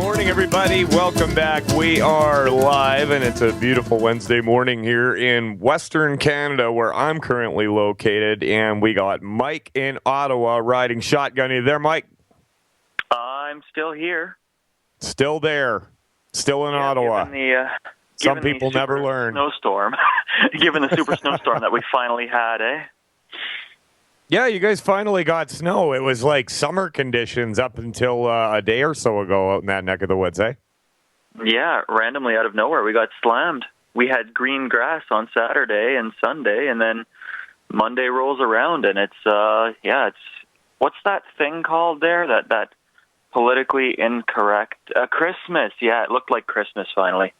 Morning, everybody. Welcome back. We are live, and it's a beautiful Wednesday morning here in Western Canada, where I'm currently located. And we got Mike in Ottawa riding shotgun. Are you there, Mike? I'm still here. Still there. Still in Ottawa. Some people never learn. Snowstorm. Given the super snowstorm that we finally had, eh? Yeah, you guys finally got snow. It was like summer conditions up until a day or so ago out in that neck of the woods, eh? Yeah, randomly out of nowhere, we got slammed. We had green grass on Saturday and Sunday, and then Monday rolls around, and it's what's that thing called there? That politically incorrect Christmas. Yeah, it looked like Christmas finally.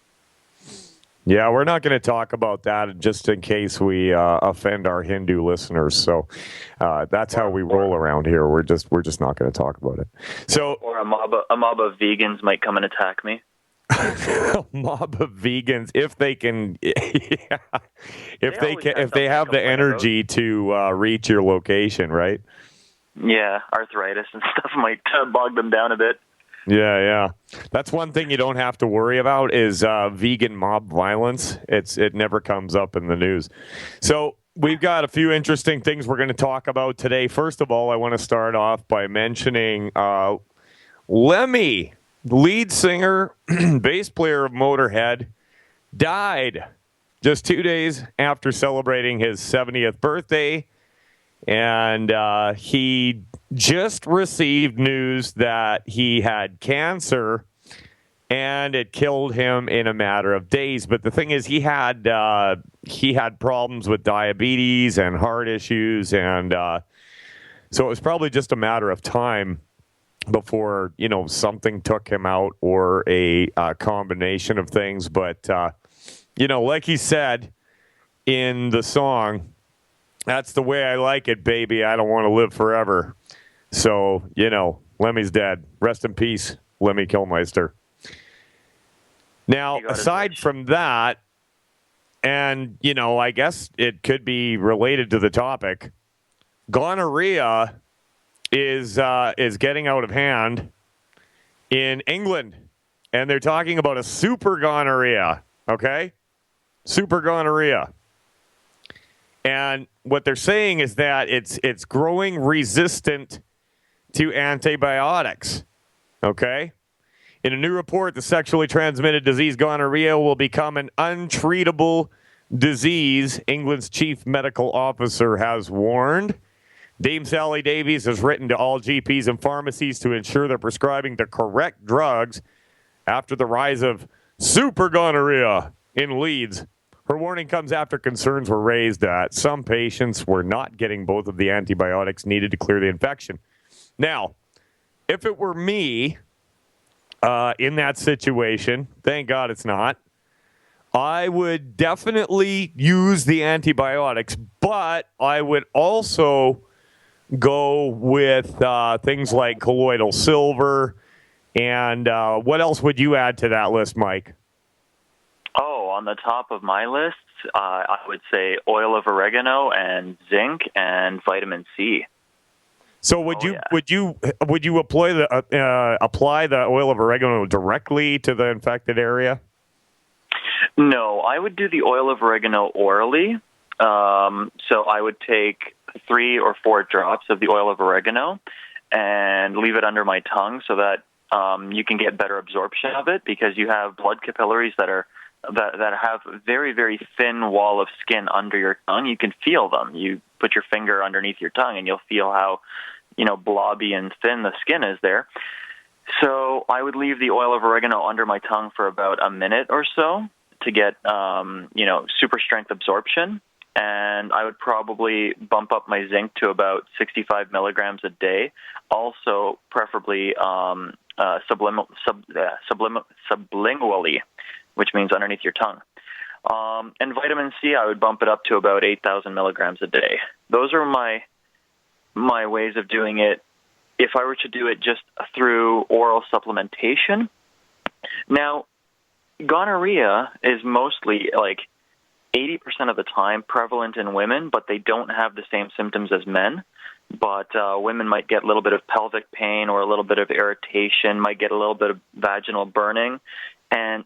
Yeah, we're not going to talk about that just in case we offend our Hindu listeners. So that's how we roll around here. We're just not going to talk about it. So, or a mob of vegans might come and attack me. A mob of vegans, if they can, if they have the energy to reach your location, right? Yeah, arthritis and stuff might bog them down a bit. Yeah. That's one thing you don't have to worry about is vegan mob violence. It never comes up in the news. So we've got a few interesting things we're going to talk about today. First of all, I want to start off by mentioning Lemmy, lead singer, bass player of Motorhead, died just 2 days after celebrating his 70th birthday. And he just received news that he had cancer, and it killed him in a matter of days. But the thing is, he had problems with diabetes and heart issues, and so it was probably just a matter of time before something took him out, or a combination of things. But like he said in the song, that's the way I like it, baby. I don't want to live forever. So, Lemmy's dead. Rest in peace, Lemmy Kilmister. Now, aside from that, and, I guess it could be related to the topic, gonorrhea is getting out of hand in England. And they're talking about a super gonorrhea, okay? Super gonorrhea. And what they're saying is that it's growing resistant to antibiotics, okay? In a new report, the sexually transmitted disease gonorrhea will become an untreatable disease, England's chief medical officer has warned. Dame Sally Davies has written to all GPs and pharmacies to ensure they're prescribing the correct drugs after the rise of super gonorrhea in Leeds. Her warning comes after concerns were raised that some patients were not getting both of the antibiotics needed to clear the infection. Now, if it were me in that situation, thank God it's not, I would definitely use the antibiotics, but I would also go with things like colloidal silver. And what else would you add to that list, Mike? Oh, on the top of my list, I would say oil of oregano and zinc and vitamin C. So would you apply the oil of oregano directly to the infected area? No, I would do the oil of oregano orally. So I would take 3 or 4 drops of the oil of oregano and leave it under my tongue so that you can get better absorption of it, because you have blood capillaries that have a very, very thin wall of skin under your tongue. You can feel them. You put your finger underneath your tongue and you'll feel how, blobby and thin the skin is there. So I would leave the oil of oregano under my tongue for about a minute or so to get, super strength absorption. And I would probably bump up my zinc to about 65 milligrams a day. Also, preferably sublingually, which means underneath your tongue. And vitamin C, I would bump it up to about 8,000 milligrams a day. Those are my ways of doing it. If I were to do it just through oral supplementation. Now, gonorrhea is mostly 80% of the time prevalent in women, but they don't have the same symptoms as men. but women might get a little bit of pelvic pain or a little bit of irritation, might get a little bit of vaginal burning, and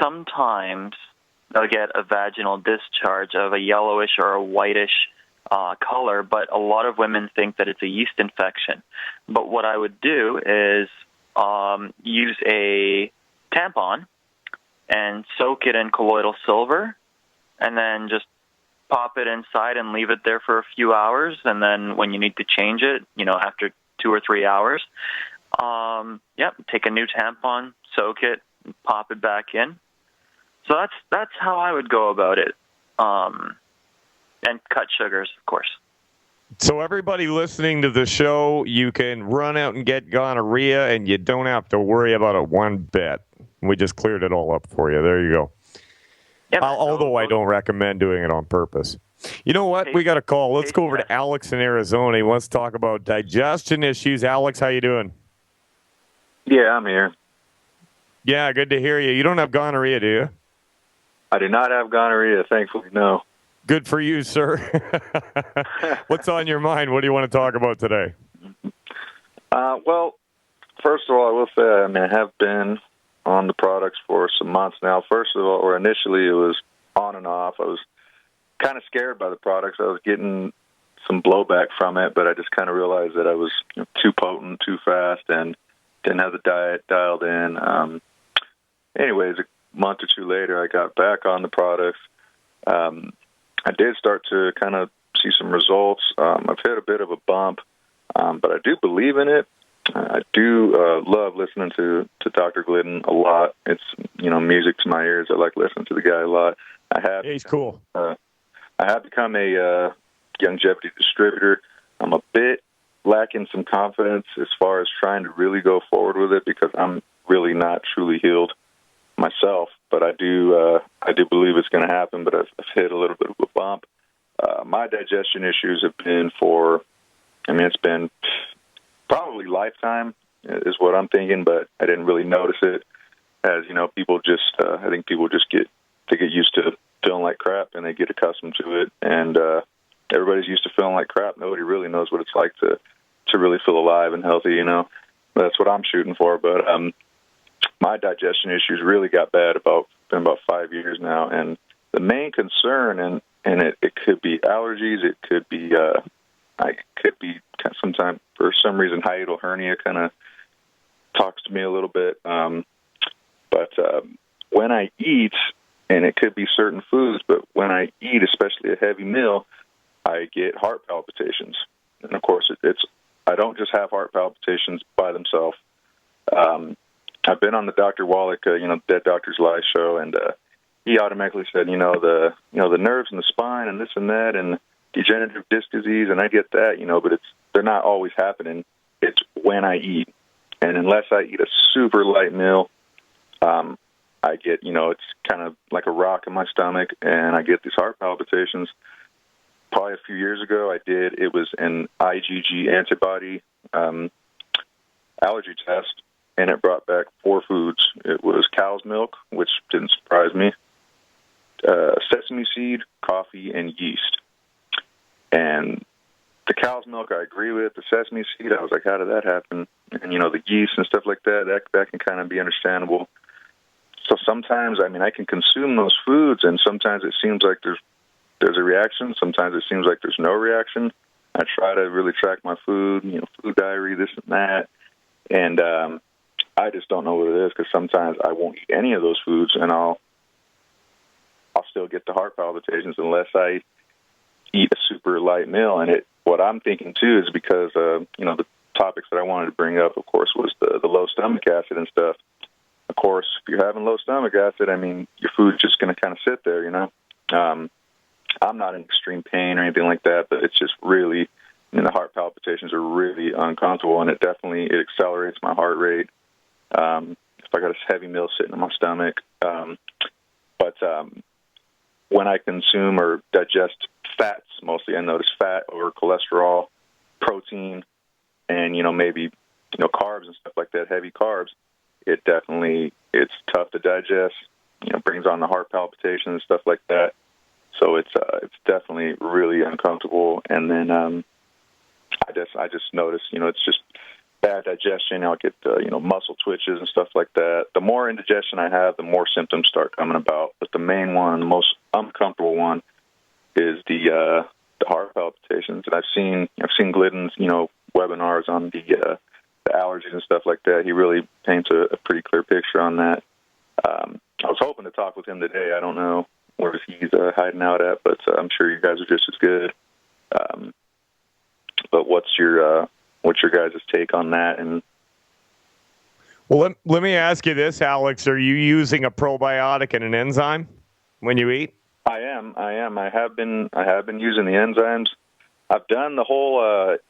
sometimes they'll get a vaginal discharge of a yellowish or a whitish color, but a lot of women think that it's a yeast infection. But what I would do is use a tampon and soak it in colloidal silver, and then just pop it inside and leave it there for a few hours, and then when you need to change it, after 2 or 3 hours, take a new tampon, soak it, pop it back in. So that's how I would go about it. And cut sugars, of course. So everybody listening to the show, you can run out and get gonorrhea, and you don't have to worry about it one bit. We just cleared it all up for you. There you go. Yep. Although I don't recommend doing it on purpose. You know what? We got a call. Let's go over to Alex in Arizona. He wants to talk about digestion issues. Alex, how you doing? Yeah, I'm here. Yeah, good to hear you. You don't have gonorrhea, do you? I do not have gonorrhea, thankfully, no. Good for you, sir. What's on your mind? What do you want to talk about today? Well, first of all, I will say, I have been on the products for some months now. First of all, or initially it was on and off. I was kind of scared by the products. I was getting some blowback from it, but I just kind of realized that I was too potent, too fast, and didn't have the diet dialed in. Anyways, a month or two later, I got back on the products. I did start to kind of see some results. I've hit a bit of a bump, but I do believe in it. I do love listening to Dr. Glidden a lot. It's, music to my ears. I like listening to the guy a lot. He's cool. I have become a longevity distributor. I'm a bit lacking some confidence as far as trying to really go forward with it because I'm really not truly healed myself, but I do believe it's going to happen. But I've hit a little bit of a bump. My digestion issues have been it's been probably lifetime is what I'm thinking, but I didn't really notice it. As people just I think people just get used to feeling like crap and they get accustomed to it. And everybody's used to feeling like crap. Nobody really knows what it's like to really feel alive and healthy. That's what I'm shooting for. But my digestion issues really got bad been about 5 years now, and the main concern, and it could be allergies, it could be sometimes for some reason hiatal hernia kind of talks to me a little bit. But when I eat, and it could be certain foods, but when I eat, especially a heavy meal, I get heart palpitations, and of course I don't just have heart palpitations by themselves. I've been on the Dr. Wallach, Dead Doctor's Live show, and he automatically said, the nerves in the spine and this and that and degenerative disc disease, and I get that, but they're not always happening. It's when I eat, and unless I eat a super light meal, I get, it's kind of like a rock in my stomach, and I get these heart palpitations. Probably a few years ago, it was an IgG antibody allergy test, and it brought back 4 foods. It was cow's milk, which didn't surprise me, sesame seed, coffee, and yeast. And the cow's milk I agree with. The sesame seed, I was like, how did that happen? And, the yeast and stuff like that can kind of be understandable. So sometimes, I can consume those foods, and sometimes it seems like there's a reaction. Sometimes it seems like there's no reaction. I try to really track my food, food diary, this and that. And I just don't know what it is, because sometimes I won't eat any of those foods, and I'll still get the heart palpitations unless I eat a super light meal. And what I'm thinking too is because the topics that I wanted to bring up, of course, was the low stomach acid and stuff. Of course, if you're having low stomach acid, your food's just going to kind of sit there. I'm not in extreme pain or anything like that, but it's just really, the heart palpitations are really uncomfortable, and it accelerates my heart rate. If I got a heavy meal sitting in my stomach. But when I consume or digest fats, mostly I notice fat or cholesterol, protein, and, maybe, carbs and stuff like that, heavy carbs, it's tough to digest, brings on the heart palpitations and stuff like that. So it's definitely really uncomfortable. And then I just noticed, it's just bad digestion. I'll get muscle twitches and stuff like that. The more indigestion I have, the more symptoms start coming about. But the main one, the most uncomfortable one, is the heart palpitations. And I've seen Glidden's webinars on the allergies and stuff like that. He really paints a pretty clear picture on that. I was hoping to talk with him today. I don't know where he's hiding out at, but I'm sure you guys are just as good. But what's your guys' take on that? And well, let me ask you this, Alex: are you using a probiotic and an enzyme when you eat? I am. I have been using the enzymes. I've done the whole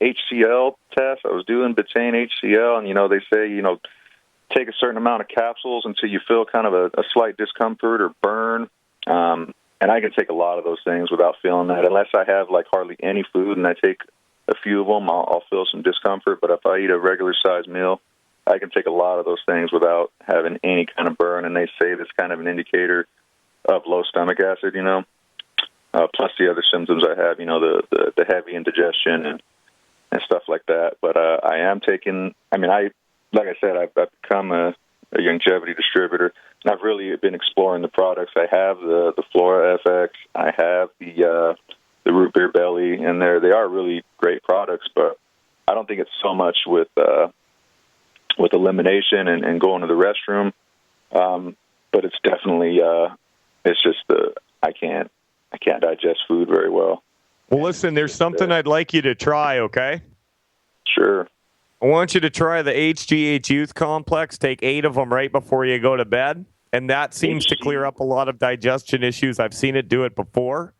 HCl test. I was doing betaine HCl, and they say take a certain amount of capsules until you feel kind of a slight discomfort or burn. And I can take a lot of those things without feeling that, unless I have like hardly any food and I take a few of them, I'll feel some discomfort. But if I eat a regular size meal, I can take a lot of those things without having any kind of burn. And they say that's kind of an indicator of low stomach acid, plus the other symptoms I have, the heavy indigestion and stuff like that. But I am taking, like I said, I've become a longevity distributor, and I've really been exploring the products. I have the Flora FX, I have the Root Beer Belly, and they are really great products, but I don't think it's so much with elimination and going to the restroom. But it's definitely it's just I can't digest food very well. Well, listen, there's something I'd like you to try, okay? Sure. I want you to try the HGH Youth Complex. Take 8 of them right before you go to bed, and that seems to clear up a lot of digestion issues. I've seen it do it before.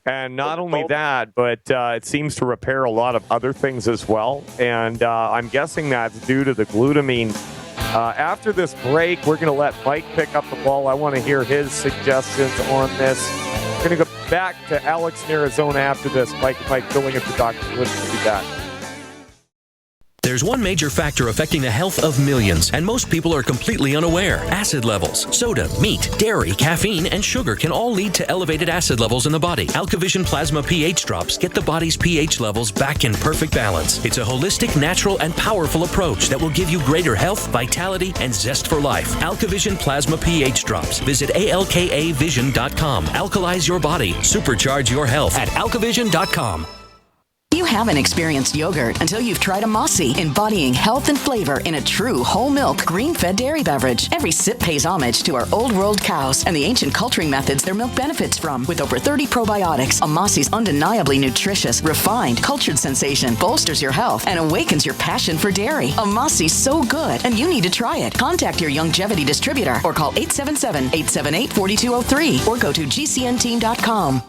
And not only that, but it seems to repair a lot of other things as well. And I'm guessing that's due to the glutamine. After this break, we're going to let Mike pick up the ball. I want to hear his suggestions on this. We're going to go back to Alex in Arizona after this. Mike filling in for Dr. Glidden. We'll be back. There's one major factor affecting the health of millions, and most people are completely unaware. Acid levels. Soda, meat, dairy, caffeine, and sugar can all lead to elevated acid levels in the body. AlkaVision Plasma pH drops get the body's pH levels back in perfect balance. It's a holistic, natural, and powerful approach that will give you greater health, vitality, and zest for life. AlkaVision Plasma pH drops. Visit alkavision.com. Alkalize your body. Supercharge your health at alkavision.com. You haven't experienced yogurt until you've tried a Mossy, embodying health and flavor in a true whole milk, green-fed dairy beverage. Every sip pays homage to our old world cows and the ancient culturing methods their milk benefits from. With over 30 probiotics, a Mossy's undeniably nutritious, refined, cultured sensation bolsters your health and awakens your passion for dairy. A Mossy's so good, and you need to try it. Contact your longevity distributor or call 877-878-4203 or go to gcnteam.com.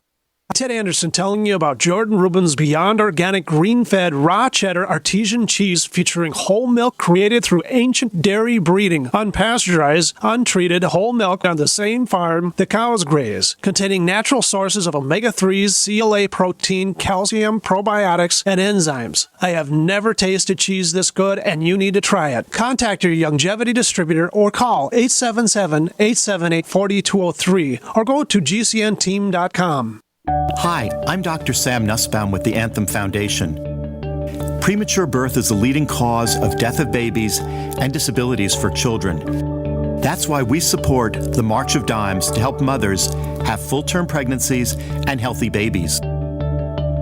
Ted Anderson telling you about Jordan Rubin's Beyond Organic Green-Fed Raw Cheddar Artesian Cheese featuring whole milk created through ancient dairy breeding, unpasteurized, untreated whole milk on the same farm the cows graze, containing natural sources of omega-3s, CLA protein, calcium, probiotics, and enzymes. I have never tasted cheese this good, and you need to try it. Contact your longevity distributor or call 877-878-4203 or go to gcnteam.com. Hi, I'm Dr. Sam Nussbaum with the Anthem Foundation. Premature birth is the leading cause of death of babies and disabilities for children. That's why we support the March of Dimes to help mothers have full-term pregnancies and healthy babies.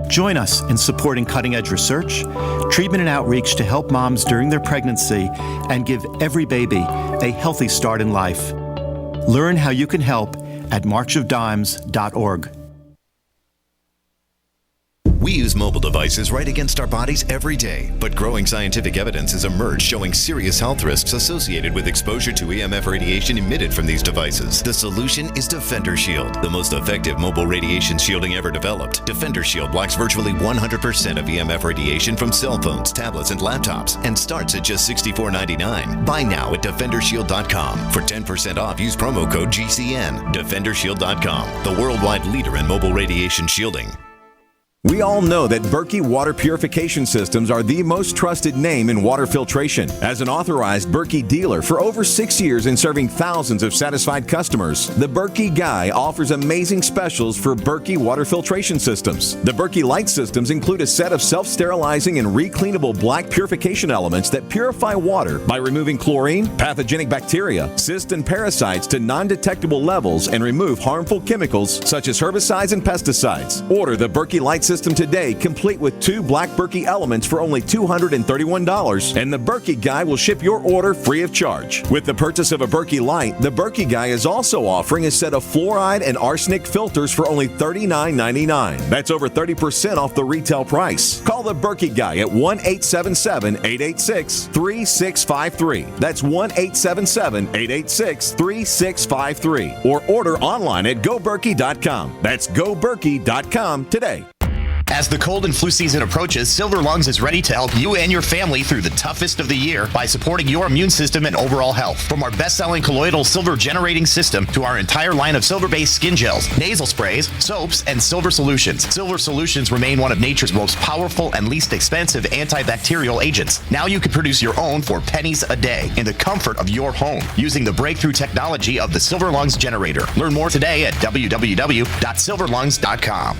Join us in supporting cutting-edge research, treatment and outreach to help moms during their pregnancy and give every baby a healthy start in life. Learn how you can help at marchofdimes.org. We use mobile devices right against our bodies every day, but growing scientific evidence has emerged showing serious health risks associated with exposure to EMF radiation emitted from these devices. The solution is Defender Shield, the most effective mobile radiation shielding ever developed. Defender Shield blocks virtually 100% of EMF radiation from cell phones, tablets, and laptops, and starts at just $64.99. Buy now at DefenderShield.com. For 10% off, use promo code GCN. DefenderShield.com, the worldwide leader in mobile radiation shielding. We all know that Berkey water purification systems are the most trusted name in water filtration. As an authorized Berkey dealer for over 6 years and serving thousands of satisfied customers, the Berkey Guy offers amazing specials for Berkey water filtration systems. The Berkey Light systems include a set of self-sterilizing and recleanable black purification elements that purify water by removing chlorine, pathogenic bacteria, cysts, and parasites to non-detectable levels and remove harmful chemicals such as herbicides and pesticides. Order the Berkey Light system today, complete with 2 black Berkey elements for only $231, and the Berkey Guy will ship your order free of charge. With the purchase of a Berkey Light, the Berkey Guy is also offering a set of fluoride and arsenic filters for only $39.99. That's over 30% off the retail price. Call the Berkey Guy at 1-877-886-3653. That's 1-877-886-3653. Or order online at goberkey.com. That's goberkey.com today. As the cold and flu season approaches, Silver Lungs is ready to help you and your family through the toughest of the year by supporting your immune system and overall health. From our best-selling colloidal silver generating system to our entire line of silver-based skin gels, nasal sprays, soaps, and silver solutions. Silver solutions remain one of nature's most powerful and least expensive antibacterial agents. Now you can produce your own for pennies a day in the comfort of your home using the breakthrough technology of the Silver Lungs generator. Learn more today at www.silverlungs.com.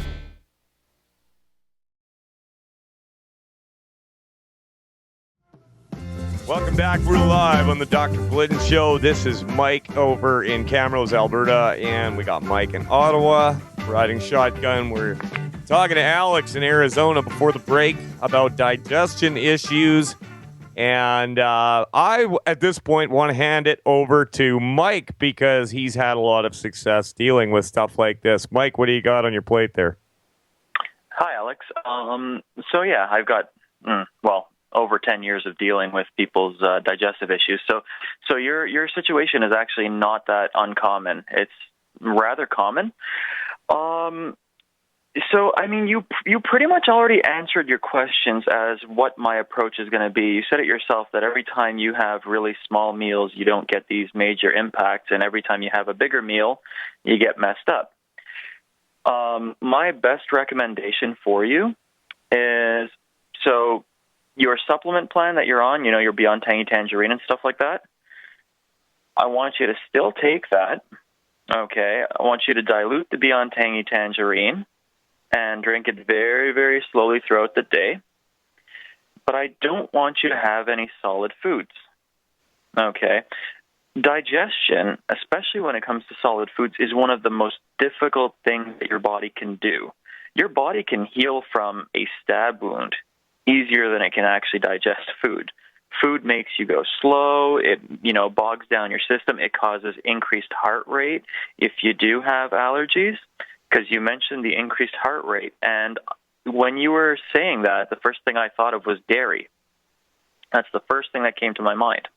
Welcome back. We're live on the Dr. Glidden Show. This is Mike over in Camrose, Alberta, and we got Mike in Ottawa riding shotgun. We're talking to Alex in Arizona before the break about digestion issues. And I, at this point, want to hand it over to Mike because he's had a lot of success dealing with stuff like this. Mike, what do you got on your plate there? Hi, Alex. I've got, over 10 years of dealing with people's digestive issues. So your situation is actually not that uncommon. It's rather common. You pretty much already answered your questions as what my approach is going to be. You said it yourself that every time you have really small meals, you don't get these major impacts, and every time you have a bigger meal, you get messed up. My best recommendation for you is, your supplement plan that you're on, your Beyond Tangy Tangerine and stuff like that, I want you to still take that, okay? I want you to dilute the Beyond Tangy Tangerine and drink it very, very slowly throughout the day. But I don't want you to have any solid foods, okay? Digestion, especially when it comes to solid foods, is one of the most difficult things that your body can do. Your body can heal from a stab wound easier than it can actually digest food. Food makes you go slow. It, bogs down your system. It causes increased heart rate if you do have allergies, because you mentioned the increased heart rate. And when you were saying that, the first thing I thought of was dairy. That's the first thing that came to my mind.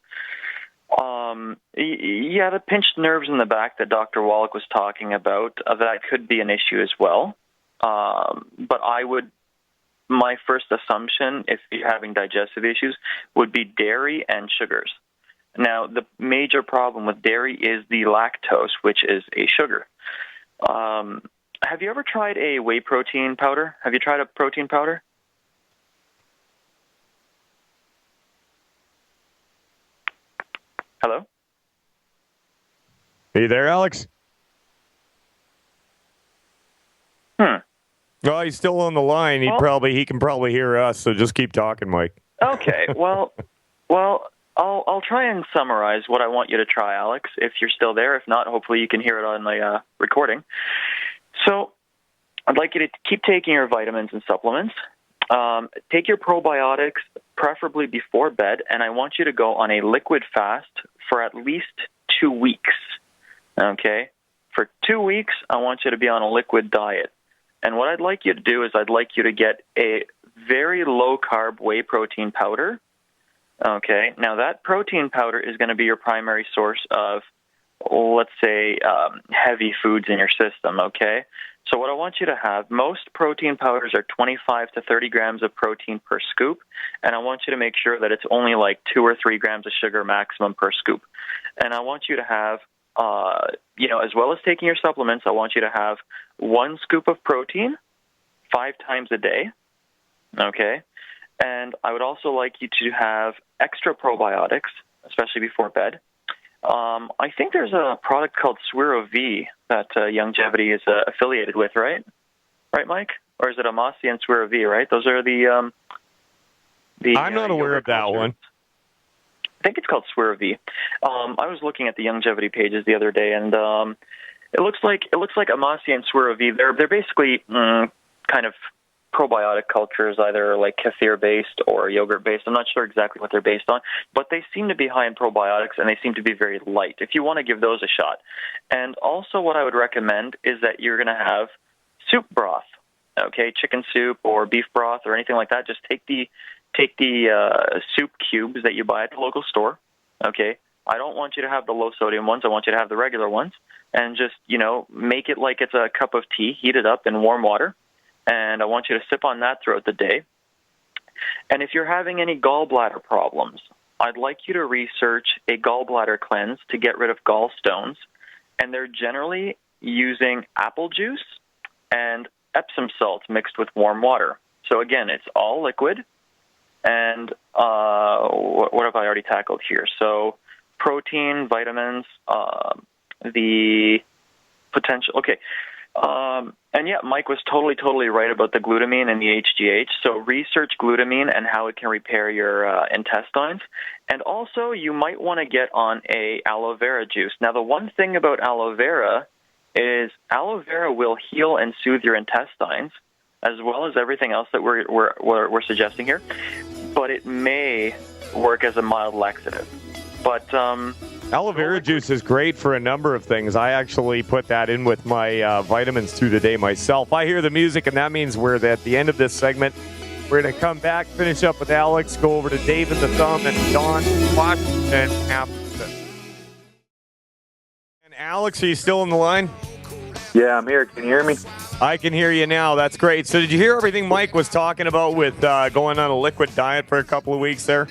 The pinched nerves in the back that Dr. Wallach was talking about, that could be an issue as well. But my first assumption, if you're having digestive issues, would be dairy and sugars. Now, the major problem with dairy is the lactose, which is a sugar. Have you ever tried a whey protein powder? Have you tried a protein powder? Hello? Are you there, Alex? Well, he's still on the line. He can probably hear us, so just keep talking, Mike. Okay. Well, I'll try and summarize what I want you to try, Alex, if you're still there. If not, hopefully you can hear it on the recording. So I'd like you to keep taking your vitamins and supplements. Take your probiotics, preferably before bed, and I want you to go on a liquid fast for at least 2 weeks. Okay? For 2 weeks, I want you to be on a liquid diet. And what I'd like you to do is I'd like you to get a very low-carb whey protein powder. Okay? Now, that protein powder is going to be your primary source of, let's say, heavy foods in your system, okay? So what I want you to have, most protein powders are 25 to 30 grams of protein per scoop, and I want you to make sure that it's only like 2 or 3 grams of sugar maximum per scoop. And I want you to have, as well as taking your supplements, I want you to have 1 scoop of protein 5 times a day, okay? And I would also like you to have extra probiotics, especially before bed. I think there's a product called Swiro V that Youngevity is affiliated with, right? Right, Mike? Or is it Amasi and Swiro V, right? Those are the I'm not aware of that one. I think it's called Swiro V. I was looking at the Youngevity pages the other day, and it looks like Amasi and Swiro V. They're basically kind of probiotic cultures, either like kefir-based or yogurt-based. I'm not sure exactly what they're based on, but they seem to be high in probiotics, and they seem to be very light, if you want to give those a shot. And also what I would recommend is that you're going to have soup broth, okay, chicken soup or beef broth or anything like that. Just take the soup cubes that you buy at the local store, okay? I don't want you to have the low-sodium ones. I want you to have the regular ones, and just, make it like it's a cup of tea, heat it up in warm water, and I want you to sip on that throughout the day. And if you're having any gallbladder problems, I'd like you to research a gallbladder cleanse to get rid of gallstones, and they're generally using apple juice and Epsom salt mixed with warm water. So again, it's all liquid. And what have I already tackled here? So protein, vitamins, the potential. Okay. And yeah, Mike was totally right about the glutamine and the HGH. So research glutamine and how it can repair your intestines. And also, you might want to get on a aloe vera juice. Now, the one thing about aloe vera is aloe vera will heal and soothe your intestines, as well as everything else that we're suggesting here. But it may work as a mild laxative. But aloe vera juice is great for a number of things. I actually put that in with my vitamins through the day myself. I hear the music, and that means we're at the end of this segment. We're going to come back, finish up with Alex, go over to David the Thumb and Don Washington Appleton. And Alex, are you still on the line? Yeah, I'm here. Can you hear me? I can hear you now. That's great. So did you hear everything Mike was talking about with going on a liquid diet for a couple of weeks there?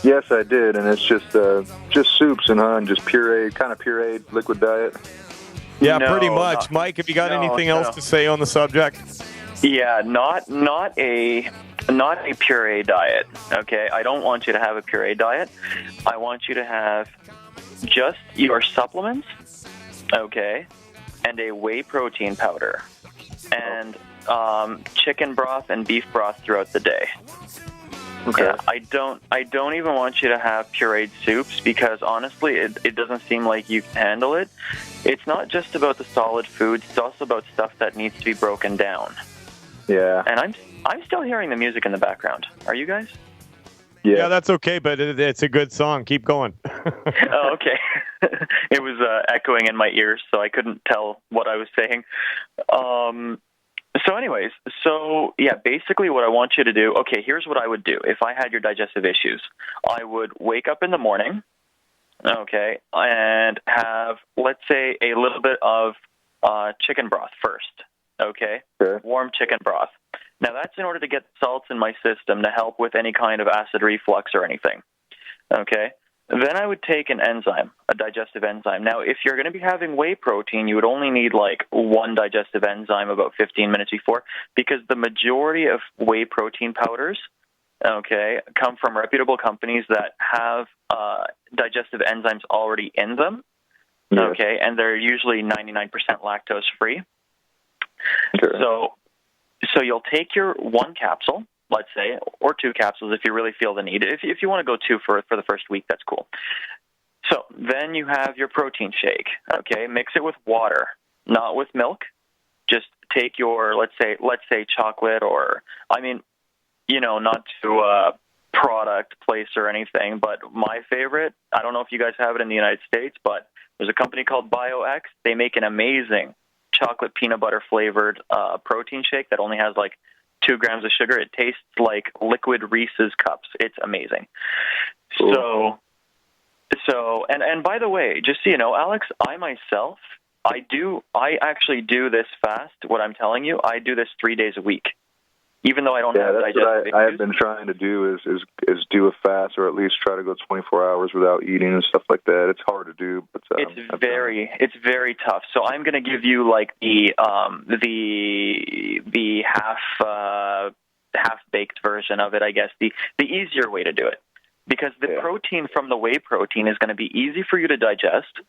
Yes, I did, and it's just soups and just pureed liquid diet. Yeah, pretty much. Mike, have you got anything else to say on the subject? Yeah, not a puree diet. Okay, I don't want you to have a puree diet. I want you to have just your supplements, okay, and a whey protein powder, and chicken broth and beef broth throughout the day. Okay. Yeah, I don't even want you to have pureed soups, because honestly, it doesn't seem like you can handle it. It's not just about the solid foods; it's also about stuff that needs to be broken down. Yeah. And I'm still hearing the music in the background. Are you guys? Yeah, that's okay, but it's a good song. Keep going. Oh, okay. It was echoing in my ears, so I couldn't tell what I was saying. So anyways, basically what I want you to do, okay, here's what I would do. If I had your digestive issues, I would wake up in the morning, okay, and have, let's say, a little bit of chicken broth first, okay? Sure. Warm chicken broth. Now, that's in order to get salts in my system to help with any kind of acid reflux or anything, okay? Then I would take an enzyme, a digestive enzyme. Now, if you're going to be having whey protein, you would only need like one digestive enzyme about 15 minutes before, because the majority of whey protein powders, okay, come from reputable companies that have digestive enzymes already in them, okay, and they're usually 99% lactose free. Sure. So you'll take your one capsule, let's say, or 2 capsules if you really feel the need. If you want to go 2 for the first week, that's cool. So then you have your protein shake, okay? Mix it with water, not with milk. Just take your, let's say chocolate, or, I mean, not to product place or anything, but my favorite, I don't know if you guys have it in the United States, but there's a company called BioX. They make an amazing chocolate peanut butter flavored protein shake that only has like 2 grams of sugar. It tastes like liquid Reese's cups. It's amazing. Cool. So, and by the way, just so you know, Alex, I myself, I actually do this fast. What I'm telling you, I do this 3 days a week. even though I don't have that's digestive what I have issues. been trying to do is do a fast, or at least try to go 24 hours without eating and stuff like that. It's hard to do, but It's very tough. So I'm going to give you like the half baked version of it, I guess, the easier way to do it, because the protein from the whey protein is going to be easy for you to digest,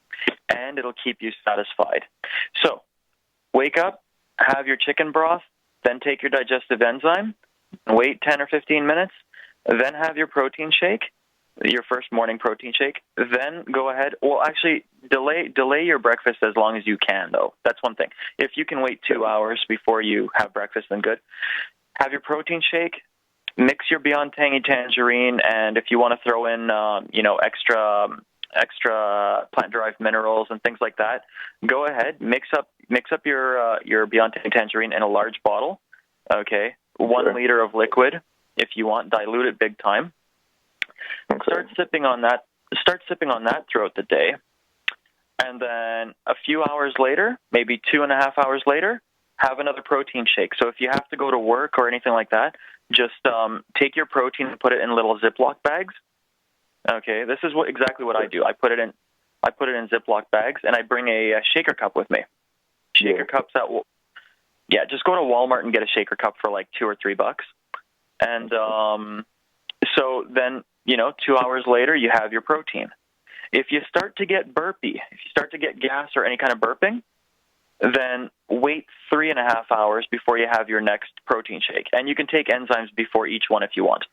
and it'll keep you satisfied. So wake up, have your chicken broth. Then take your digestive enzyme, wait 10 or 15 minutes, then have your protein shake, your first morning protein shake. Then go ahead. Well, actually, delay your breakfast as long as you can, though. That's one thing. If you can wait 2 hours before you have breakfast, then good. Have your protein shake, mix your Beyond Tangy Tangerine, and if you want to throw in, extra plant-derived minerals and things like that, go ahead, mix up your Beyond Tangy Tangerine in a large bottle. Okay, 1 liter of liquid. If you want, dilute it big time. Start sipping on that throughout the day, and then a few hours later, maybe 2.5 hours later, have another protein shake. So if you have to go to work or anything like that, just take your protein and put it in little Ziploc bags. Okay, this is exactly what I do. I put it in Ziploc bags, and I bring a shaker cup with me. Shaker cups just go to Walmart and get a shaker cup for like $2 or $3, and so then 2 hours later you have your protein. If you start to get burpy, if you start to get gas or any kind of burping, then wait 3.5 hours before you have your next protein shake, and you can take enzymes before each one if you want.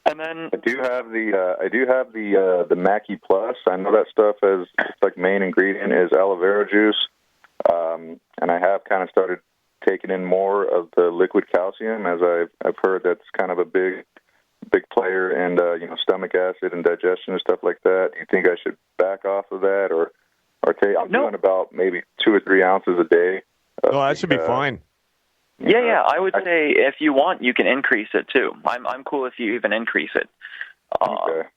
And then I do have the Mackie Plus. I know that stuff is, it's like main ingredient is aloe vera juice, and I have kind of started taking in more of the liquid calcium, as I've heard that's kind of a big player in stomach acid and digestion and stuff like that. Do you think I should back off of that, or take? I'm doing about maybe 2 or 3 ounces a day. That should be fine. Yeah. I would say if you want, you can increase it too. I'm cool if you even increase it. Okay.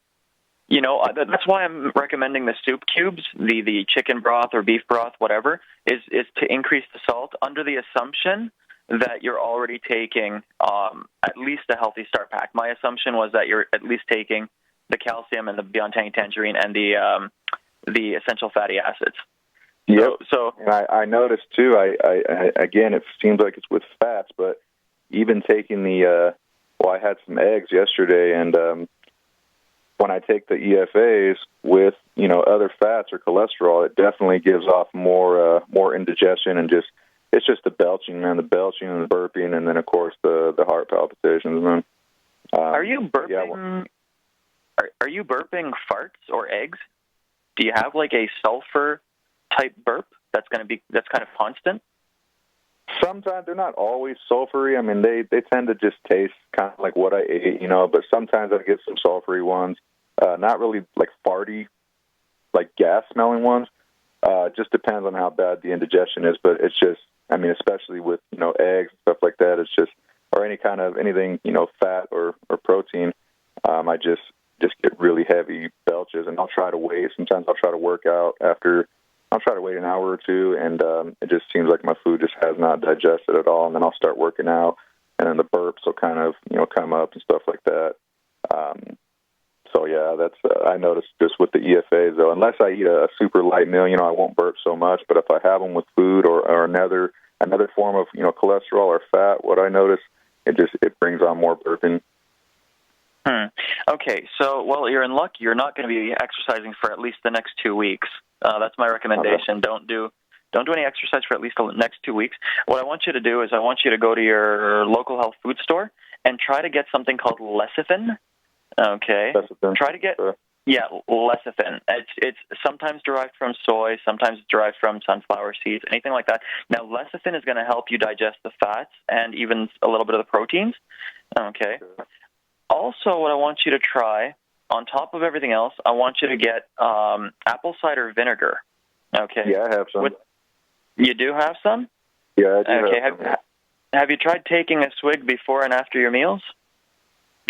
That's why I'm recommending the soup cubes, the chicken broth or beef broth, whatever, is to increase the salt under the assumption that you're already taking at least a Healthy Start pack. My assumption was that you're at least taking the calcium and the Beyond Tangy Tangerine and the essential fatty acids. Yep. So and I noticed too. I again, it seems like it's with fats, but even taking I had some eggs yesterday, and when I take the EFAs with other fats or cholesterol, it definitely gives off more indigestion, and it's just the belching, man, the belching and the burping, and then of course the heart palpitations, man. Are you burping? Are you burping farts or eggs? Do you have like a sulfur type burp that's kind of constant? Sometimes they're not always sulfury. I mean, they tend to just taste kind of like what I ate, but sometimes I get some sulfury ones. Not really like farty, like gas-smelling ones. Just depends on how bad the indigestion is, but it's just, I mean, especially with, eggs and stuff like that, it's just, or anything, fat or protein, I just get really heavy belches, and I'll try to wait. Sometimes I'll try to work out after. I'll try to wait an hour or two, and it just seems like my food just has not digested at all. And then I'll start working out, and then the burps will kind of, come up and stuff like that. So yeah, that's I noticed just with the EFAs though. Unless I eat a super light meal, I won't burp so much. But if I have them with food or another form of cholesterol or fat, what I notice it brings on more burping. Okay, so you're in luck. You're not going to be exercising for at least the next 2 weeks. That's my recommendation. Okay. Don't do any exercise for at least the next 2 weeks. What I want you to do is I want you to go to your local health food store and try to get something called lecithin. Okay. Lecithin. Try to get lecithin. It's sometimes derived from soy, sometimes derived from sunflower seeds, anything like that. Now, lecithin is going to help you digest the fats and even a little bit of the proteins. Okay. Also, what I want you to try, on top of everything else, I want you to get apple cider vinegar. Okay. Yeah, I have some. You do have some? Yeah, I do. Okay. Have some. Have you tried taking a swig before and after your meals?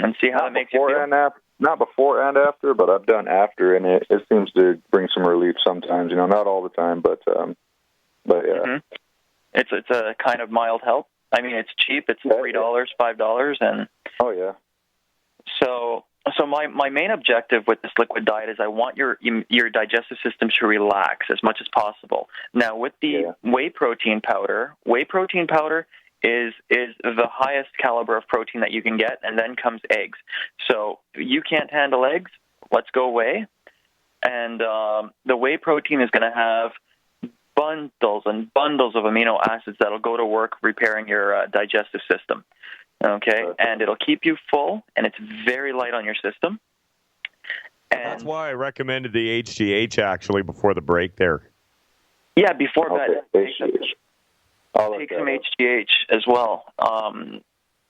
And see how that makes you feel? Not before and after, but I've done after, and it seems to bring some relief sometimes. Not all the time, but yeah. Mm-hmm. It's a kind of mild help. I mean, it's cheap. It's $3, $5, and Oh yeah. so my main objective with this liquid diet is I want your digestive system to relax as much as possible. Now, with the whey protein powder is the highest caliber of protein that you can get, and then comes eggs. So you can't handle eggs, let's go whey. And the whey protein is going to have bundles and bundles of amino acids that'll go to work repairing your digestive system. Okay, and it'll keep you full, and it's very light on your system. And that's why I recommended the HGH actually before the break there. Yeah, before bed, take some HGH. HGH as well.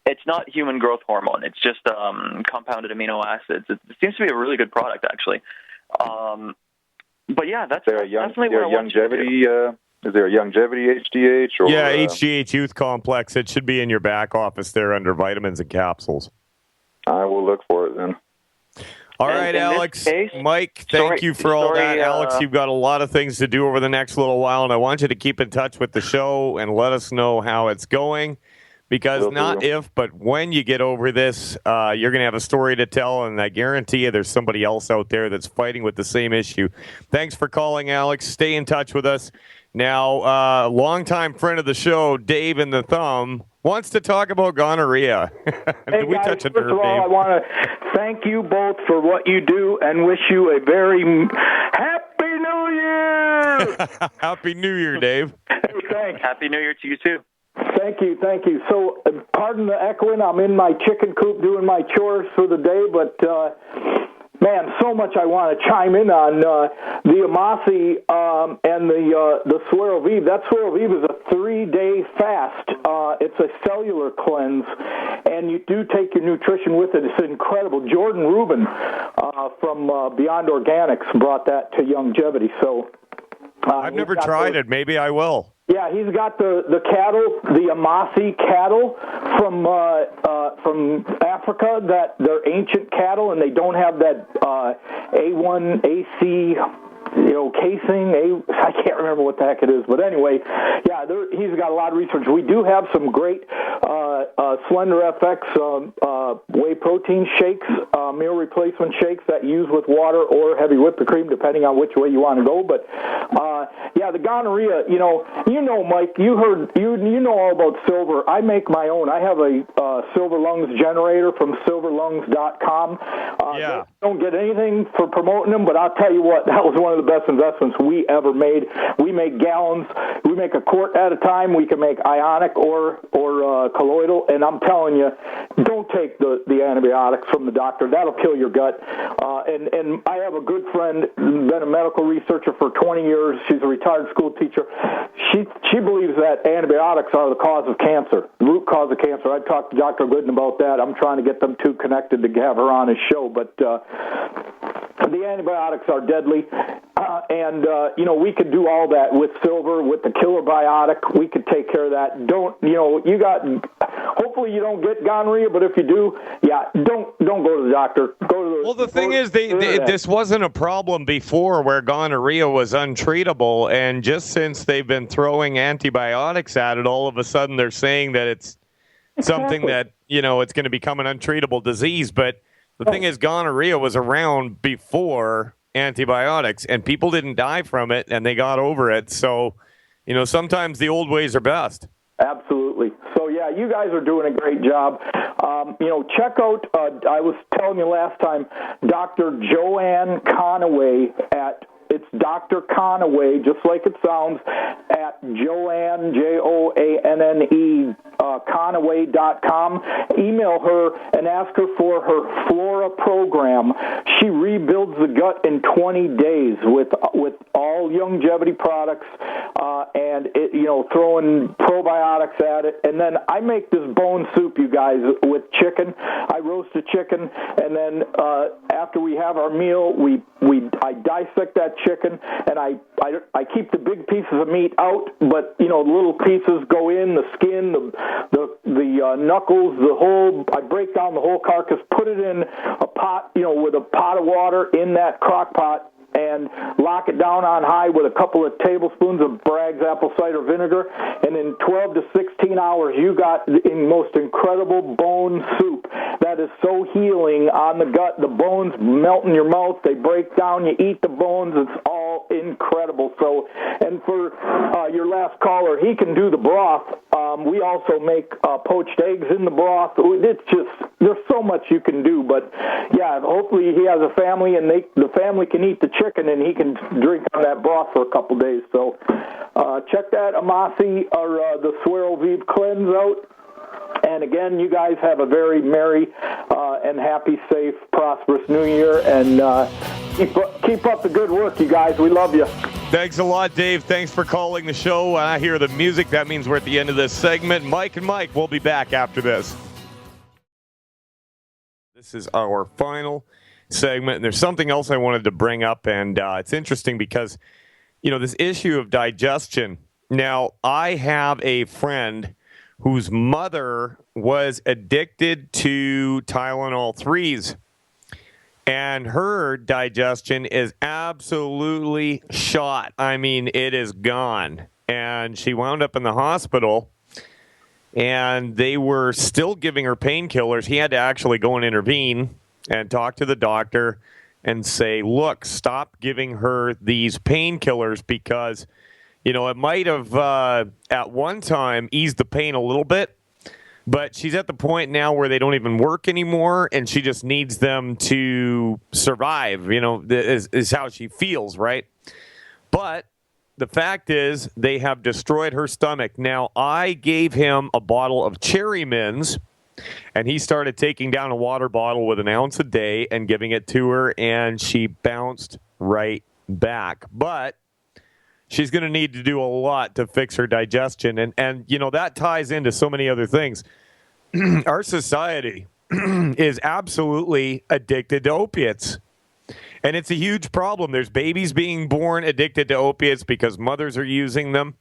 It's not human growth hormone. It's just compounded amino acids. It seems to be a really good product, actually. But yeah, that's definitely what I want you to do. Is there a longevity HGH? Or, yeah, HGH Youth Complex. It should be in your back office there under vitamins and capsules. I will look for it then. All right, Alex. Mike, thank you for all that. Alex, you've got a lot of things to do over the next little while, and I want you to keep in touch with the show and let us know how it's going. Because not if, but when you get over this, you're going to have a story to tell, and I guarantee you there's somebody else out there that's fighting with the same issue. Thanks for calling, Alex. Stay in touch with us. Now, longtime friend of the show, Dave in the Thumb, wants to talk about gonorrhea. Hey, guys, first of all, I want to thank you both for what you do and wish you a very Happy New Year! Happy New Year, Dave. Hey, thanks. Happy New Year to you, too. Thank you. So, pardon the echoing. I'm in my chicken coop doing my chores for the day, but, man, so much I want to chime in on the Amasi and the Swirl Vive. That Swirl Vive is a 3-day fast. It's a cellular cleanse, and you do take your nutrition with it. It's incredible. Jordan Rubin from Beyond Organics brought that to Longevity. So I've never tried it. Maybe I will. Yeah, he's got the cattle, the Amasi cattle from Africa. That they're ancient cattle, and they don't have that A1 AC casing. I can't remember what the heck it is, but anyway, yeah, he's got a lot of research. We do have some great Slender FX whey protein shakes, meal replacement shakes that use with water or heavy whipped cream, depending on which way you want to go. But yeah, the gonorrhea, you know, Mike, you know all about silver. I make my own. I have a silver lungs generator from silverlungs.com. Yeah. Don't get anything for promoting them, but I'll tell you what, that was one of the best investments we ever made. We make gallons. We make a quart at a time. We can make ionic or colloidal, and I'm telling you, don't take the antibiotics from the doctor. That'll kill your gut. And I have a good friend, been a medical researcher for 20 years. She's a retired school teacher. She believes that antibiotics are the cause of cancer, the root cause of cancer. I talked to Dr. Glidden about that. I'm trying to get them two connected to have her on his show, but the antibiotics are deadly, and we could do all that with silver, with the killer biotic. We could take care of that. Hopefully you don't get gonorrhea, but if you do, don't go to the doctor. Well, the thing is, this wasn't a problem before where gonorrhea was untreatable, and just since they've been throwing antibiotics at it, all of a sudden they're saying that it's something that, it's going to become an untreatable disease. But the thing is, gonorrhea was around before antibiotics, and people didn't die from it, and they got over it. So, sometimes the old ways are best. Absolutely. So, yeah, you guys are doing a great job. Check out, I was telling you last time, Dr. Joanne Conaway it's Dr. Conaway, just like it sounds, at Joanne, Joanne, Conaway.com. Email her and ask her for her Flora program. She rebuilds the gut in 20 days with all longevity products and throwing probiotics at it. And then I make this bone soup, you guys, with chicken. I roast the chicken, and then after we have our meal, I dissect that chicken, and I keep the big pieces of meat out, but little pieces go in, the skin, the knuckles, I break down the whole carcass, put it in a pot, with a pot of water in that crock pot, and lock it down on high with a couple of tablespoons of Bragg's apple cider vinegar, and in 12 to 16 hours, you got the most incredible bone soup that is so healing on the gut. The bones melt in your mouth. They break down. You eat the bones. It's all incredible. So, and for your last caller, he can do the broth. We also make poached eggs in the broth. It's just, there's so much you can do. But, yeah, hopefully he has a family, and the family can eat the chicken, and he can drink on that broth for a couple days. So check that Amasi or the Swirl Vive Cleanse out. And again, you guys have a very merry and happy, safe, prosperous New Year. And keep up the good work, you guys. We love you. Thanks a lot, Dave. Thanks for calling the show. I hear the music. That means we're at the end of this segment. Mike and Mike will be back after this. This is our final segment. And there's something else I wanted to bring up. And it's interesting because, you know, this issue of digestion. Now, I have a friend whose mother was addicted to Tylenol 3s. And her digestion is absolutely shot. I mean, it is gone. And she wound up in the hospital, and they were still giving her painkillers. He had to actually go and intervene and talk to the doctor and say, look, stop giving her these painkillers because, you know, it might have at one time eased the pain a little bit, but she's at the point now where they don't even work anymore, and she just needs them to survive, you know, is how she feels, right? But the fact is they have destroyed her stomach. Now, I gave him a bottle of Cherry Mints, and he started taking down a water bottle with an ounce a day and giving it to her, and she bounced right back. But she's going to need to do a lot to fix her digestion. And you know, that ties into so many other things. Our society is absolutely addicted to opiates. And it's a huge problem. There's babies being born addicted to opiates because mothers are using them.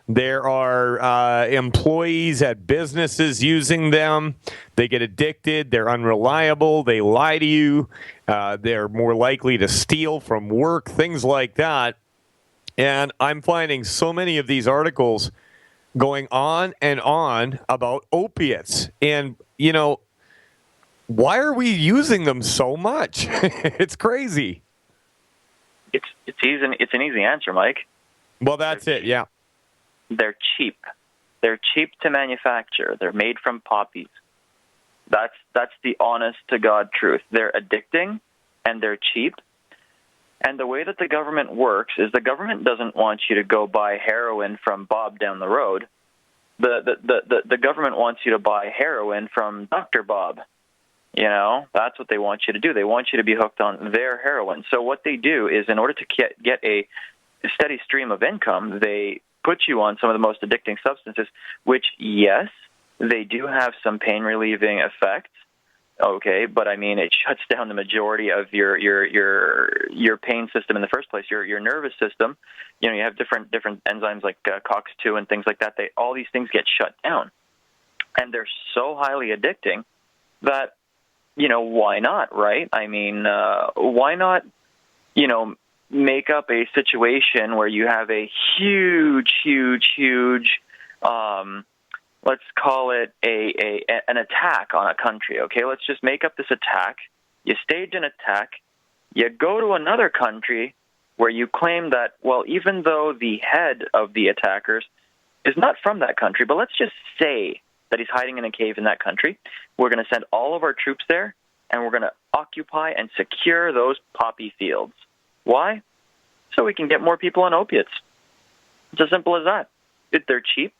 There are employees at businesses using them. They get addicted. They're unreliable. They lie to you. They're more likely to steal from work, things like that. And I'm finding so many of these articles going on and on about opiates. And, you know, why are we using them so much? It's crazy. It's an easy answer, Mike. Well, that's it, yeah. They're cheap. They're cheap to manufacture. They're made from poppies. That's the honest-to-God truth. They're addicting, and they're cheap. And the way that the government works is the government doesn't want you to go buy heroin from Bob down the road. The government wants you to buy heroin from Dr. Bob. You know, that's what they want you to do. They want you to be hooked on their heroin. So what they do is, in order to get a steady stream of income, they put you on some of the most addicting substances, which, yes, they do have some pain-relieving effects. Okay, but I mean, it shuts down the majority of your pain system in the first place. Your nervous system, you know, you have different enzymes like COX-2 and things like that. All these things get shut down, and they're so highly addicting that, you know, why not, right? I mean, why not, you know, make up a situation where you have a huge let's call it an attack on a country, okay? Let's just make up this attack. You stage an attack. You go to another country where you claim that, well, even though the head of the attackers is not from that country, but let's just say that he's hiding in a cave in that country, we're going to send all of our troops there, and we're going to occupy and secure those poppy fields. Why? So we can get more people on opiates. It's as simple as that. They're cheap,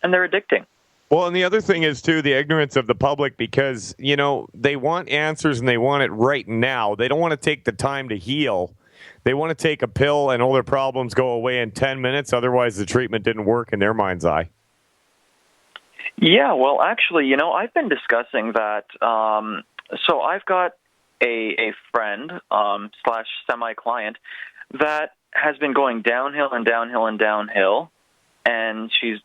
and they're addicting. Well, and the other thing is, too, the ignorance of the public because, you know, they want answers and they want it right now. They don't want to take the time to heal. They want to take a pill and all their problems go away in 10 minutes. Otherwise, the treatment didn't work in their mind's eye. Yeah, well, actually, you know, I've been discussing that. So I've got a friend slash semi-client that has been going downhill and downhill and downhill, and she's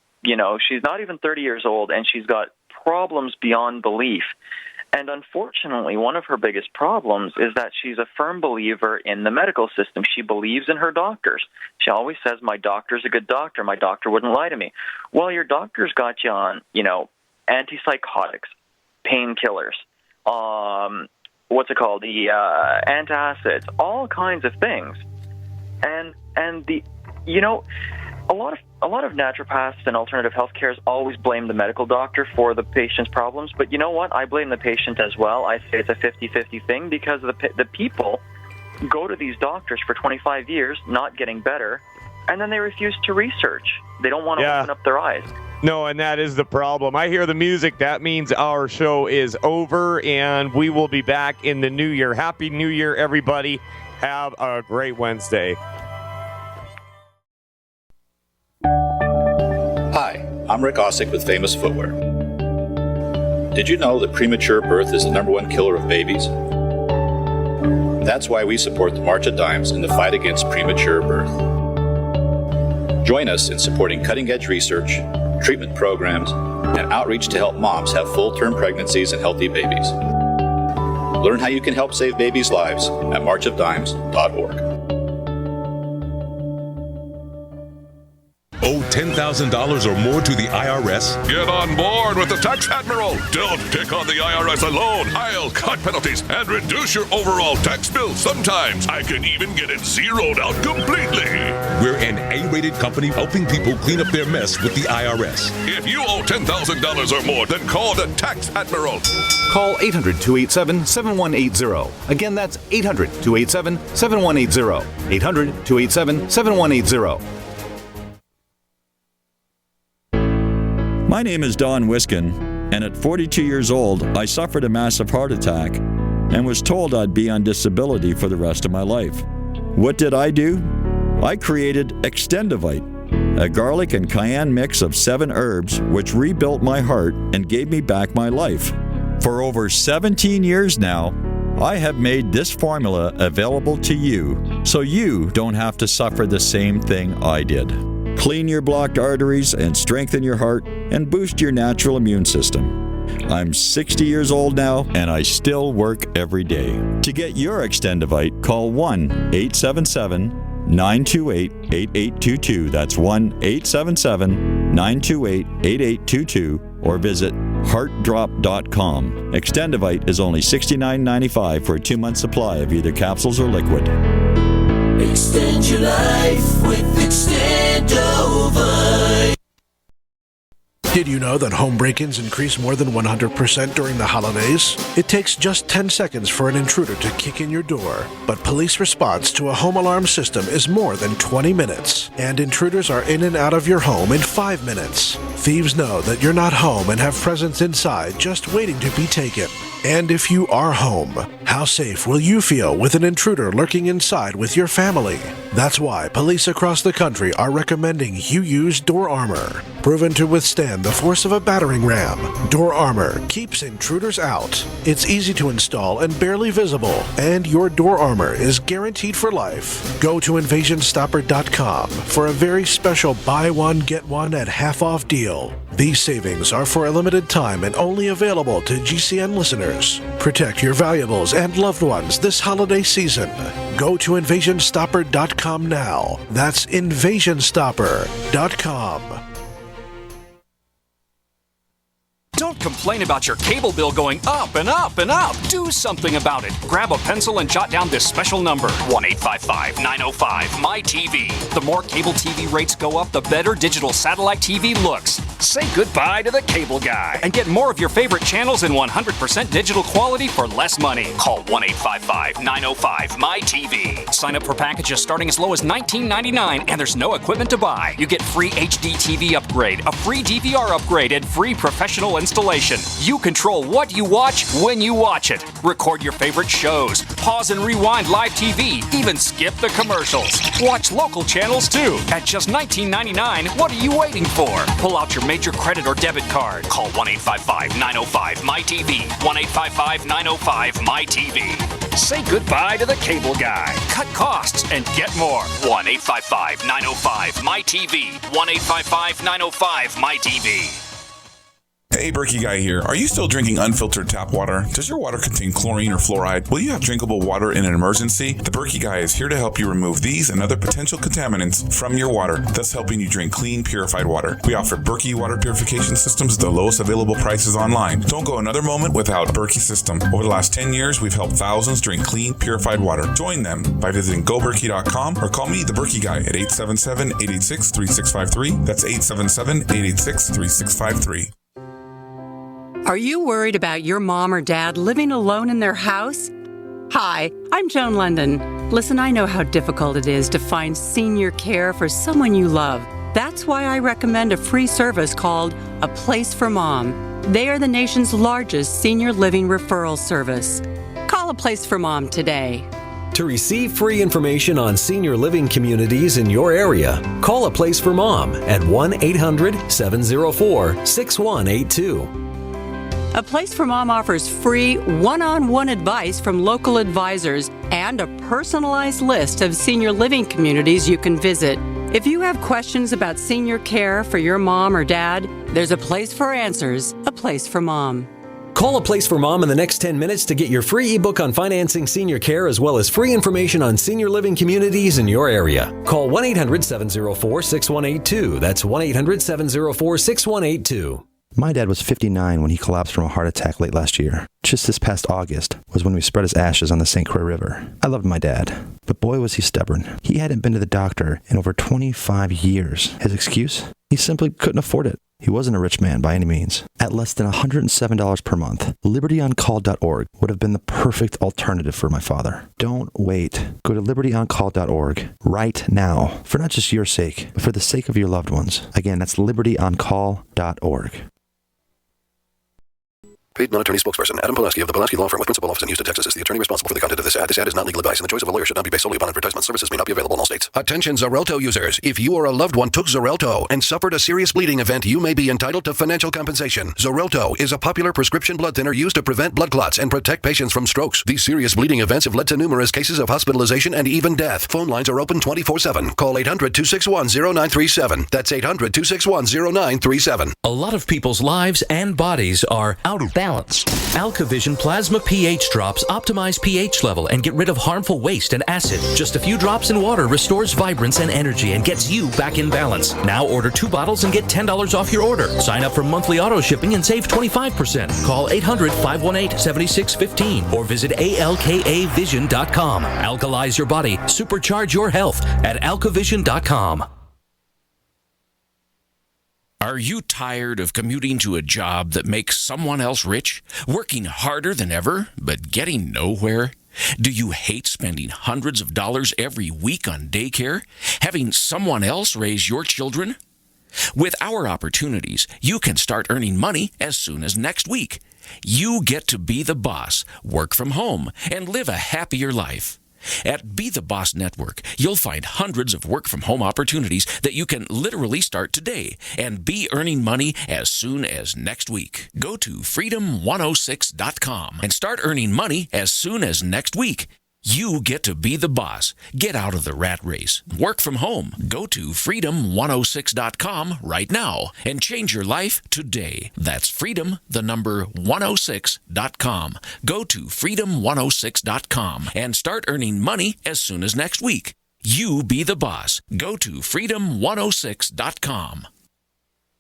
not even 30 years old, and she's got problems beyond belief. And unfortunately, one of her biggest problems is that she's a firm believer in the medical system. She believes in her doctors. She always says, my doctor's a good doctor. My doctor wouldn't lie to me. Well, your doctor's got you on, antipsychotics, painkillers, what's it called, the antacids, all kinds of things. And a lot of naturopaths and alternative healthcares always blame the medical doctor for the patient's problems, but you know what? I blame the patient as well. I say it's a 50-50 thing because the people go to these doctors for 25 years, not getting better, and then they refuse to research. They don't want to open up their eyes. No, and that is the problem. I hear the music. That means our show is over, and we will be back in the new year. Happy New Year, everybody. Have a great Wednesday. Hi, I'm Rick Ossick with Famous Footwear. Did you know that premature birth is the #1 killer of babies? That's why we support the March of Dimes in the fight against premature birth. Join us in supporting cutting-edge research, treatment programs, and outreach to help moms have full-term pregnancies and healthy babies. Learn how you can help save babies' lives at marchofdimes.org. Owe $10,000 or more to the IRS? Get on board with the Tax Admiral. Don't pick on the IRS alone. I'll cut penalties and reduce your overall tax bill. Sometimes I can even get it zeroed out completely. We're an A-rated company helping people clean up their mess with the IRS. If you owe $10,000 or more, then call the Tax Admiral. Call 800-287-7180. Again, that's 800-287-7180. 800-287-7180. My name is Don Wiskin, and at 42 years old, I suffered a massive heart attack and was told I'd be on disability for the rest of my life. What did I do? I created Extendivite, a garlic and cayenne mix of 7 herbs which rebuilt my heart and gave me back my life. For over 17 years now, I have made this formula available to you so you don't have to suffer the same thing I did. Clean your blocked arteries and strengthen your heart and boost your natural immune system. I'm 60 years old now and I still work every day. To get your Extendivite, call 1-877-928-8822. That's 1-877-928-8822 or visit heartdrop.com. Extendivite is only $69.95 for a 2-month supply of either capsules or liquid. Extend your life with Extendovite. Did you know that home break-ins increase more than 100% during the holidays? It takes just 10 seconds for an intruder to kick in your door, but police response to a home alarm system is more than 20 minutes, and intruders are in and out of your home in 5 minutes. Thieves know that you're not home and have presents inside just waiting to be taken. And if you are home, how safe will you feel with an intruder lurking inside with your family? That's why police across the country are recommending you use Door Armor. Proven to withstand the force of a battering ram, Door Armor keeps intruders out. It's easy to install and barely visible, and your Door Armor is guaranteed for life. Go to InvasionStopper.com for a very special buy one, get one at half off deal. These savings are for a limited time and only available to GCN listeners. Protect your valuables and loved ones this holiday season. Go to InvasionStopper.com now. That's InvasionStopper.com. Don't complain about your cable bill going up and up and up. Do something about it. Grab a pencil and jot down this special number, 1-855-905-MY-TV. The more cable TV rates go up, the better digital satellite TV looks. Say goodbye to the cable guy and get more of your favorite channels in 100% digital quality for less money. Call 1-855-905-MY-TV. Sign up for packages starting as low as $19.99, and there's no equipment to buy. You get free HD TV upgrade, a free DVR upgrade, and free professional installation. You control what you watch when you watch it. Record your favorite shows, pause and rewind live TV, even skip the commercials. Watch local channels too. At just $19.99, what are you waiting for? Pull out your major credit or debit card. Call 1-855-905-MY-TV. 1-855-905-MY-TV. Say goodbye to the cable guy. Cut costs and get more. 1-855-905-MY-TV. 1-855-905-MY-TV. Hey, Berkey Guy here. Are you still drinking unfiltered tap water? Does your water contain chlorine or fluoride? Will you have drinkable water in an emergency? The Berkey Guy is here to help you remove these and other potential contaminants from your water, thus helping you drink clean, purified water. We offer Berkey water purification systems at the lowest available prices online. Don't go another moment without Berkey system. Over the last 10 years, we've helped thousands drink clean, purified water. Join them by visiting goberkey.com or call me, the Berkey Guy, at 877-886-3653. That's 877-886-3653. Are you worried about your mom or dad living alone in their house? Hi, I'm Joan London. Listen, I know how difficult it is to find senior care for someone you love. That's why I recommend a free service called A Place for Mom. They are the nation's largest senior living referral service. Call A Place for Mom today. To receive free information on senior living communities in your area, call A Place for Mom at 1-800-704-6182. A Place for Mom offers free one-on-one advice from local advisors and a personalized list of senior living communities you can visit. If you have questions about senior care for your mom or dad, there's a place for answers, A Place for Mom. Call A Place for Mom in the next 10 minutes to get your free ebook on financing senior care as well as free information on senior living communities in your area. Call 1-800-704-6182. That's 1-800-704-6182. My dad was 59 when he collapsed from a heart attack late last year. Just this past August was when we spread his ashes on the St. Croix River. I loved my dad, but boy was he stubborn. He hadn't been to the doctor in over 25 years. His excuse? He simply couldn't afford it. He wasn't a rich man by any means. At less than $107 per month, libertyoncall.org would have been the perfect alternative for my father. Don't wait. Go to libertyoncall.org right now, for not just your sake, but for the sake of your loved ones. Again, that's libertyoncall.org. Paid non-attorney spokesperson Adam Pulaski of the Pulaski Law Firm with principal office in Houston, Texas is the attorney responsible for the content of this ad. This ad is not legal advice, and the choice of a lawyer should not be based solely upon advertisement. Services may not be available in all states. Attention Xarelto users. If you or a loved one took Xarelto and suffered a serious bleeding event, you may be entitled to financial compensation. Xarelto is a popular prescription blood thinner used to prevent blood clots and protect patients from strokes. These serious bleeding events have led to numerous cases of hospitalization and even death. Phone lines are open 24/7. Call 800-261-0937. That's 800-261-0937. A lot of people's lives and bodies are out of balance. AlkaVision Plasma pH drops optimize pH level and get rid of harmful waste and acid. Just a few drops in water restores vibrance and energy and gets you back in balance. Now order 2 bottles and get $10 off your order. Sign up for monthly auto shipping and save 25%. Call 800-518-7615 or visit alkavision.com. Alkalize your body. Supercharge your health at alkavision.com. Are you tired of commuting to a job that makes someone else rich? Working harder than ever, but getting nowhere? Do you hate spending hundreds of dollars every week on daycare? Having someone else raise your children? With our opportunities, you can start earning money as soon as next week. You get to be the boss, work from home, and live a happier life. At Be the Boss Network, you'll find hundreds of work-from-home opportunities that you can literally start today and be earning money as soon as next week. Go to freedom106.com and start earning money as soon as next week. You get to be the boss. Get out of the rat race. Work from home. Go to freedom106.com right now and change your life today. That's freedom, the number 106.com. Go to freedom106.com and start earning money as soon as next week. You be the boss. Go to freedom106.com.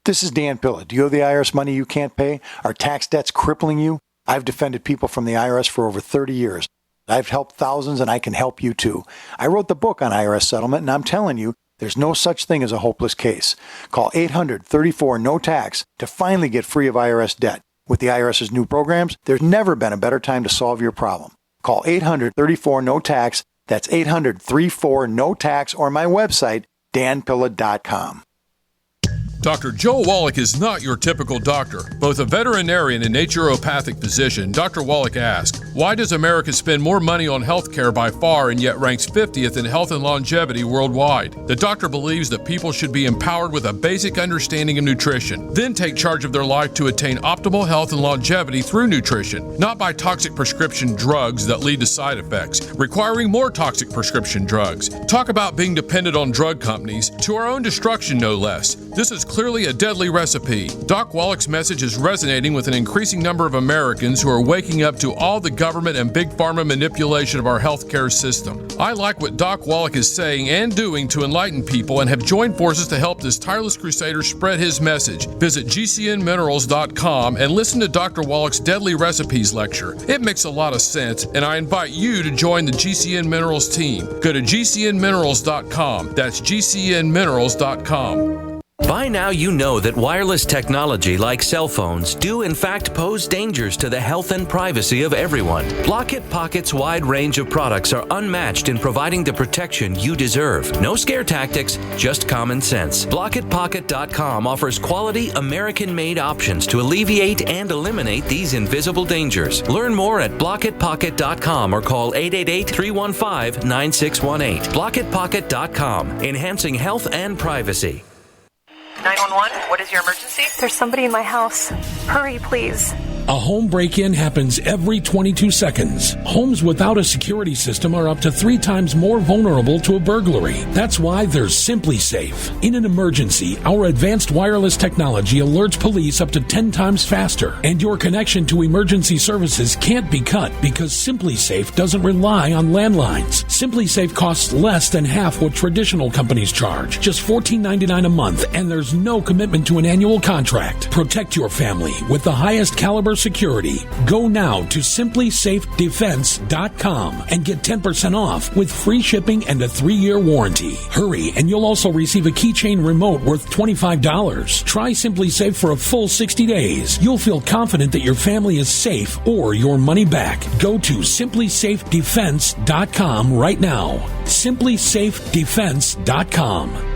This is Dan Pilla. Do you owe the IRS money you can't pay? Are tax debts crippling you? I've defended people from the IRS for over 30 years. I've helped thousands, and I can help you too. I wrote the book on IRS settlement, and I'm telling you, there's no such thing as a hopeless case. Call 800-34-NO-TAX to finally get free of IRS debt. With the IRS's new programs, there's never been a better time to solve your problem. Call 800-34-NO-TAX. That's 800-34-NO-TAX, or my website, danpilla.com. Dr. Joe Wallach is not your typical doctor. Both a veterinarian and naturopathic physician, Dr. Wallach asks, Why does America spend more money on health care by far and yet ranks 50th in health and longevity worldwide? The doctor believes that people should be empowered with a basic understanding of nutrition, then take charge of their life to attain optimal health and longevity through nutrition, not by toxic prescription drugs that lead to side effects, requiring more toxic prescription drugs. Talk about being dependent on drug companies, to our own destruction no less. This is clearly a deadly recipe. Doc Wallach's message is resonating with an increasing number of Americans who are waking up to all the government and big pharma manipulation of our healthcare system. I like what Doc Wallach is saying and doing to enlighten people and have joined forces to help this tireless crusader spread his message. Visit GCNminerals.com and listen to Dr. Wallach's Deadly Recipes lecture. It makes a lot of sense, and I invite you to join the GCN Minerals team. Go to GCNminerals.com. That's GCNminerals.com. By now you know that wireless technology like cell phones do in fact pose dangers to the health and privacy of everyone. Blockit Pocket's wide range of products are unmatched in providing the protection you deserve. No scare tactics, just common sense. BlockitPocket.com offers quality American-made options to alleviate and eliminate these invisible dangers. Learn more at BlockitPocket.com or call 888-315-9618. BlockitPocket.com, enhancing health and privacy. 911, what is your emergency? There's somebody in my house. Hurry, please. A home break-in happens every 22 seconds. Homes without a security system are up to 3 times more vulnerable to a burglary. That's why there's Simply Safe. In an emergency, our advanced wireless technology alerts police up to 10 times faster, and your connection to emergency services can't be cut because Simply Safe doesn't rely on landlines. Simply Safe costs less than half what traditional companies charge, just $14.99 a month, and there's no commitment to an annual contract. Protect your family with the highest caliber security. Go now to simplysafedefense.com and get 10% off with free shipping and a 3-year warranty. Hurry, and you'll also receive a keychain remote worth $25. Try Simply Safe for a full 60 days. You'll feel confident that your family is safe or your money back. Go to simplysafedefense.com right now. simplysafedefense.com.